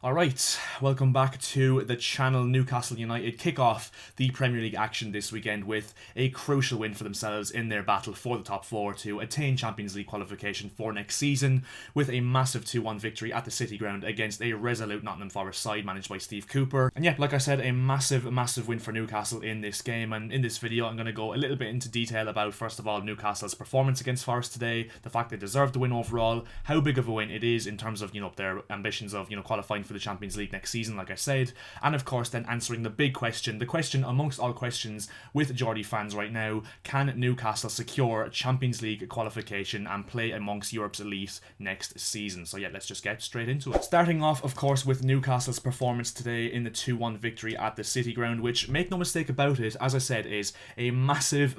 Alright, welcome back to the channel. Newcastle United kick off the Premier League action this weekend with a crucial win for themselves in their battle for the top four to attain Champions League qualification for next season, with a massive 2-1 victory at the City Ground against a resolute Nottingham Forest side managed by Steve Cooper. And yeah, like I said, a massive win for Newcastle in this game. And in this video I'm going to go a little bit into detail about, first of all, Newcastle's performance against Forest today, the fact they deserved the win overall, how big of a win it is in terms of, their ambitions of, qualifying for the Champions League next season, like I said, and of course then answering the big question, the question amongst all questions with Geordie fans right now: can Newcastle secure Champions League qualification and play amongst Europe's elite next season? So yeah, let's just get straight into it. Starting off, of course, with Newcastle's performance today in the 2-1 victory at the City Ground, which, make no mistake about it, as I said, is a massive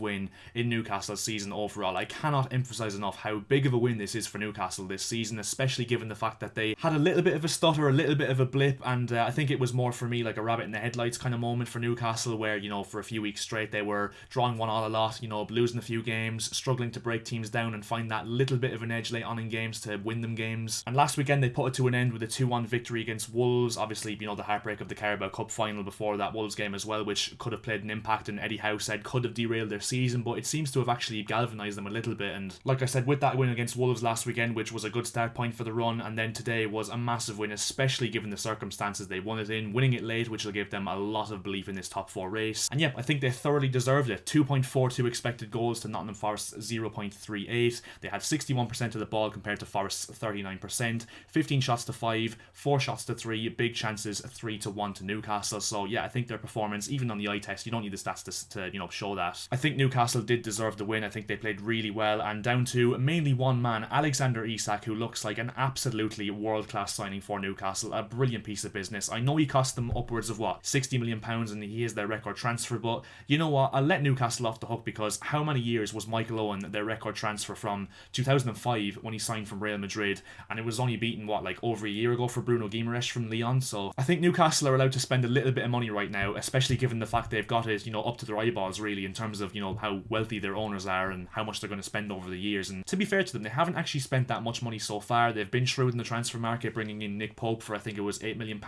win in Newcastle's season overall. I cannot emphasise enough how big of a win this is for Newcastle this season, especially given the fact that they had a little bit of a stutter, a little bit of a blip, and I think it was more for me like a rabbit in the headlights kind of moment for Newcastle, where, for a few weeks straight they were drawing one all a lot, losing a few games, struggling to break teams down and find that little bit of an edge late on in games to win them games. And last weekend they put it to an end with a 2-1 victory against Wolves. Obviously, the heartbreak of the Carabao Cup final before that Wolves game as well, which could have played an impact, and Eddie Howe said could have derailed their season, but it seems to have actually galvanised them a little bit. And like I said, with that win against Wolves last weekend, which was a good start point for the run, and then today was a massive win, especially given the circumstances they won it in, winning it late, which will give them a lot of belief in this top four race. And yeah, I think they thoroughly deserved it. 2.42 expected goals to Nottingham Forest's 0.38. They had 61% of the ball compared to Forest's 39%, 15 shots to 5, 4 shots to 3, big chances 3-1 to Newcastle. So yeah, I think their performance, even on the eye test, you don't need the stats to show that. I think Newcastle did deserve the win. I think they played really well, and down to mainly one man, Alexander Isak, who looks like an absolutely world-class signing for Newcastle, a brilliant piece of business. I know he cost them upwards of £60 million, and he is their record transfer, but you know what, I'll let Newcastle off the hook, because how many years was Michael Owen their record transfer from 2005 when he signed from Real Madrid, and it was only beaten over a year ago for Bruno Guimaraes from Lyon. So I think Newcastle are allowed to spend a little bit of money right now, especially given the fact they've got it up to their eyeballs really, in terms of how wealthy their owners are and how much they're going to spend over the years. And to be fair to them, they haven't actually spent that much money so far. They've been shrewd in the transfer market, bringing in Nick Pope for, I think it was £8 million,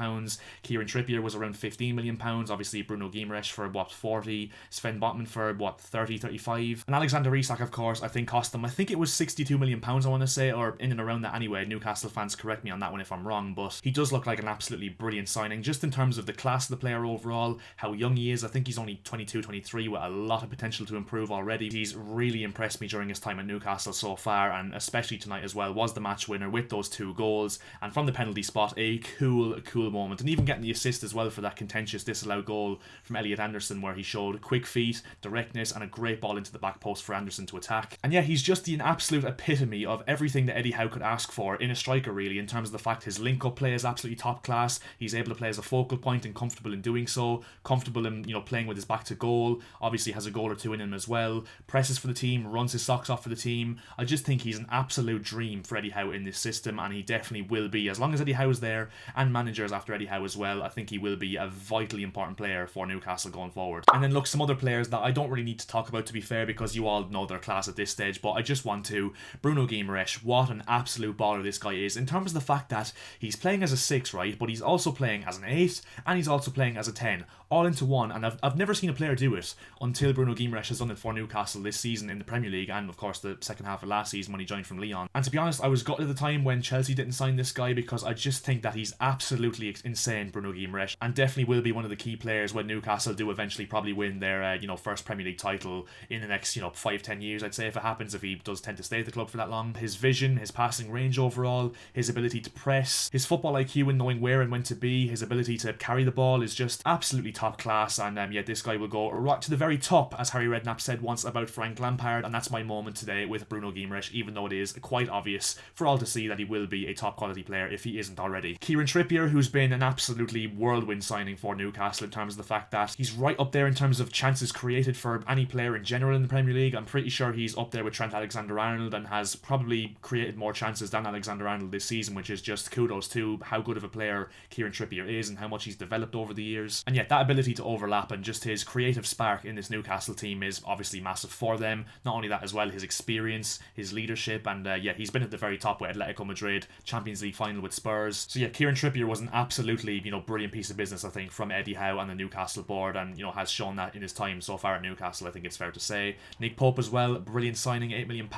Kieran Trippier was around £15 million, obviously Bruno Guimaraes for 40, Sven Botman for 30, 35, and Alexander Isak, of course, I think cost them, I think it was £62 million, I want to say, or in and around that anyway. Newcastle fans, correct me on that one if I'm wrong, but he does look like an absolutely brilliant signing, just in terms of the class of the player overall, how young he is. I think he's only 22, 23 with a lot of potential to improve already. He's really impressed me during his time at Newcastle so far, and especially tonight as well, was the match winner with those 2 goals, and from the penalty spot, a cool moment, and even getting the assist as well for that contentious disallowed goal from Elliot Anderson, where he showed quick feet, directness, and a great ball into the back post for Anderson to attack. And yeah, he's just the absolute epitome of everything that Eddie Howe could ask for in a striker really, in terms of the fact his link-up play is absolutely top class. He's able to play as a focal point and comfortable in doing so, comfortable in playing with his back to goal, obviously has a goal or two in him as well, presses for the team, runs his socks off for the team. I just think he's an absolute dream for Eddie Howe in this system, and he definitely will be, as long as Eddie Howe's there, and managers after Eddie Howe as well. I think he will be a vitally important player for Newcastle going forward. And then look, some other players that I don't really need to talk about, to be fair, because you all know their class at this stage, but I just want to. Bruno Guimaraes, what an absolute baller this guy is, in terms of the fact that he's playing as a 6, right, but he's also playing as an 8, and he's also playing as a 10, all into one. And I've never seen a player do it until Bruno Guimaraes has done it for Newcastle this season in the Premier League, and of course the second half of last season when he joined from Lyon. And to be honest, I was gutted at the time when Chelsea didn't sign this guy, because I just think that he's absolutely insane, Bruno Guimaraes, and definitely will be one of the key players when Newcastle do eventually probably win their first Premier League title in the next 5-10 years, I'd say, if it happens, if he does tend to stay at the club for that long. His vision, his passing range overall, his ability to press, his football IQ and knowing where and when to be, his ability to carry the ball is just absolutely top class. And yeah, this guy will go right to the very top, as Harry Redknapp said once about Frank Lampard, and that's my moment today with Bruno Guimaraes, even though it is quite obvious for all to see that he will be a top quality player if he isn't already. Kieran Trippier, who's been an absolutely whirlwind signing for Newcastle, in terms of the fact that he's right up there in terms of chances created for any player in general in the Premier League. I'm pretty sure he's up there with Trent Alexander-Arnold, and has probably created more chances than Alexander-Arnold this season, which is just kudos to how good of a player Kieran Trippier is and how much he's developed over the years. And yet that ability to overlap and just his creative spark in this Newcastle team is obviously massive for them. Not only that as well, his experience, his leadership, and yeah, he's been at the very top with Atletico Madrid, Champions League final sensational with Spurs. So yeah, Kieran Trippier was an absolutely, brilliant piece of business, I think, from Eddie Howe and the Newcastle board, and, has shown that in his time so far at Newcastle, I think it's fair to say. Nick Pope as well, brilliant signing, £8 million.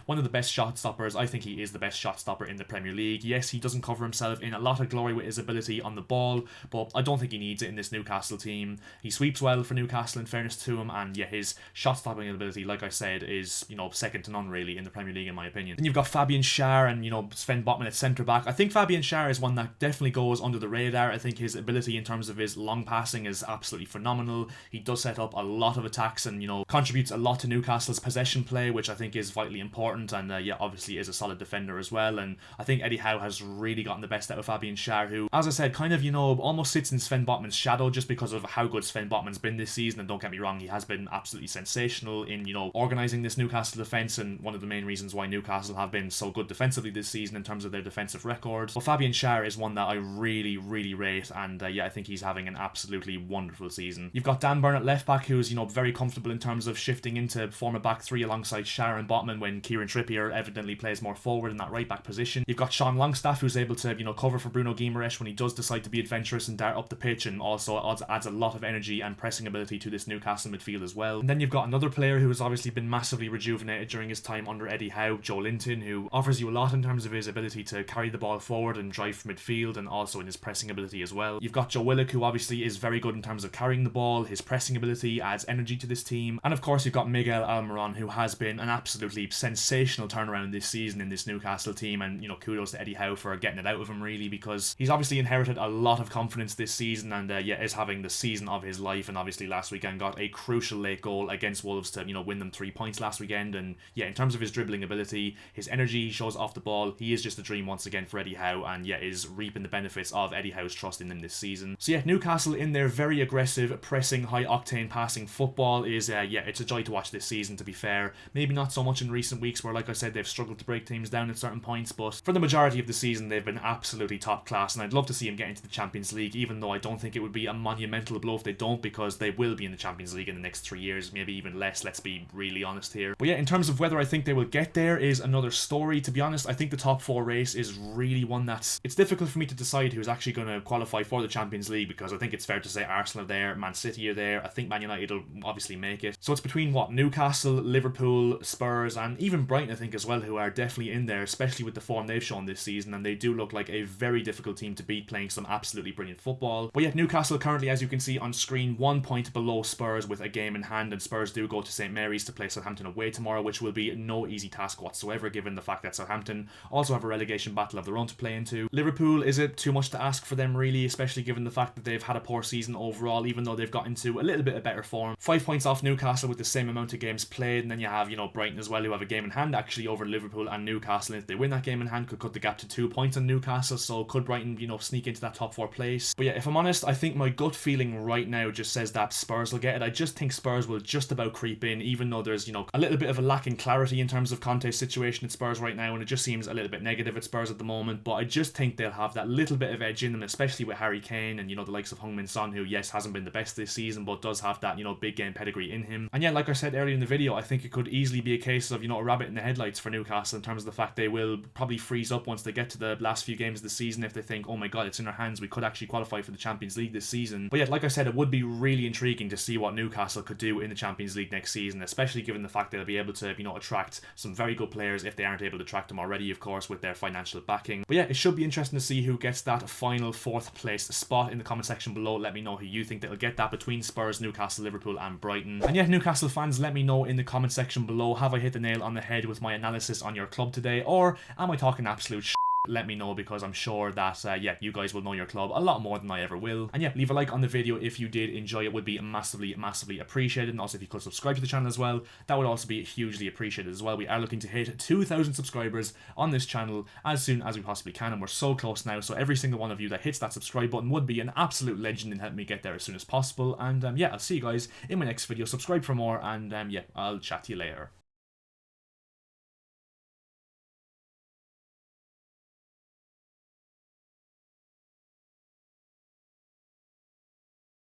One of the best shot stoppers. I think he is the best shot stopper in the Premier League. Yes, he doesn't cover himself in a lot of glory with his ability on the ball, but I don't think he needs it in this Newcastle team. He sweeps well for Newcastle, in fairness to him, and yeah, his shot stopping ability, like I said, is, second to none really in the Premier League in my opinion. Then you've got Fabian Schär and, Sven Botman at centre back. I think Fabian Schär is one that definitely goes under the radar. I think his ability in terms of his long passing is absolutely phenomenal. He does set up a lot of attacks and, contributes a lot to Newcastle's possession play, which I think is vitally important, and yeah, obviously is a solid defender as well. And I think Eddie Howe has really gotten the best out of Fabian Schär, who, as I said, kind of, almost sits in Sven Botman's shadow just because of how good Sven Botman's been this season. And don't get me wrong, he has been absolutely sensational in, organising this Newcastle defence, and one of the main reasons why Newcastle have been so good defensively this season in terms of their defensive record. But Fabian Schär is one that I really, really rate, and yeah, I think he's having an absolutely wonderful season. You've got Dan Burn at left back, who's, very comfortable in terms of shifting into form a back three alongside Schär and Botman when Kieran Trippier evidently plays more forward in that right back position. You've got Sean Longstaff, who's able to, cover for Bruno Guimaraes when he does decide to be adventurous and dart up the pitch, and also adds a lot of energy and pressing ability to this Newcastle midfield as well. And then you've got another player who has obviously been massively rejuvenated during his time under Eddie Howe, Joe Linton, who offers you a lot in terms of his ability to carry the ball forward and drive from midfield, and also in his pressing ability as well. You've got Joe Willock, who obviously is very good in terms of carrying the ball. His pressing ability adds energy to this team. And of course you've got Miguel Almiron, who has been an absolutely sensational turnaround this season in this Newcastle team, and kudos to Eddie Howe for getting it out of him really, because he's obviously inherited a lot of confidence this season, and yeah, is having the season of his life. And obviously last weekend got a crucial late goal against Wolves to win them 3 points last weekend. And yeah, in terms of his dribbling ability, his energy he shows off the ball, he is just a dream once again for Eddie Howe, and yeah, is reaping the benefits of Eddie Howe's trust in him this season. So yeah, Newcastle in their very aggressive, pressing, high octane passing football is yeah, it's a joy to watch this season, to be fair. Maybe not so much in recent weeks where, like I said, they've struggled to break teams down at certain points, but for the majority of the season they've been absolutely top class, and I'd love to see him get into the Champions League, even though I don't think it would be a monumental blow if they don't, because they will be in the Champions League in the next 3 years, maybe even less, let's be really honest here. But yeah, in terms of whether I think they will get there is another story. To be honest, I think the top 4 race is really one that's, it's difficult for me to decide who's actually going to qualify for the Champions League, because I think it's fair to say Arsenal are there, Man City are there, I think Man United will obviously make it. So it's between Newcastle, Liverpool, Spurs, and even Brighton I think as well, who are definitely in there, especially with the form they've shown this season, and they do look like a very difficult team to beat, playing some absolutely brilliant football. But yet Newcastle currently, as you can see on screen, 1 point below Spurs with a game in hand, and Spurs do go to St Mary's to play Southampton away tomorrow, which will be no easy task whatsoever given the fact that Southampton also have a relegation battle of their own to play into. Liverpool, is it too much to ask for them really, especially given the fact that they've had a poor season overall, even though they've got into a little bit of better form. 5 points off Newcastle with the same amount of games played, and then you have, Brighton as well, who have a game in hand actually over Liverpool and Newcastle, and if they win that game in hand could cut the gap to 2 points on Newcastle, so could Brighton, sneak into that top 4 place. But yeah, if I'm honest, I think my gut feeling right now just says that Spurs will get it. I just think Spurs will just about creep in, even though there's, a little bit of a lack in clarity in terms of Conte's situation at Spurs right now, and it just seems a little bit negative at Spurs at the moment, but I just think they'll have that little bit of edge in them, especially with Harry Kane and, the likes of Heung-min Son, who, yes, hasn't been the best this season, but does have that, big game pedigree in him. And yeah, like I said earlier in the video, I think it could easily be a case of, a rabbit in the headlights for Newcastle in terms of the fact they will probably freeze up once they get to the last few games of the season if they think, oh my god, it's in our hands, we could actually qualify for the Champions League this season. But yeah, like I said, it would be really intriguing to see what Newcastle could do in the Champions League next season, especially given the fact they'll be able to, attract some very good players if they aren't able to attract them already, of course, with their financial backing. But yeah, it should be interesting to see who gets that final 4th place spot in the comment section below. Let me know who you think that'll get that between Spurs, Newcastle, Liverpool and Brighton. And yeah, Newcastle fans, let me know in the comment section below, have I hit the nail on the head with my analysis on your club today, or am I talking absolute shit? Let me know, because I'm sure that, yeah, you guys will know your club a lot more than I ever will. And yeah, leave a like on the video if you did enjoy it, would be massively, massively appreciated. And also if you could subscribe to the channel as well, that would also be hugely appreciated as well. We are looking to hit 2,000 subscribers on this channel as soon as we possibly can, and we're so close now, so every single one of you that hits that subscribe button would be an absolute legend in helping me get there as soon as possible. And yeah, I'll see you guys in my next video. Subscribe for more, and yeah, I'll chat to you later.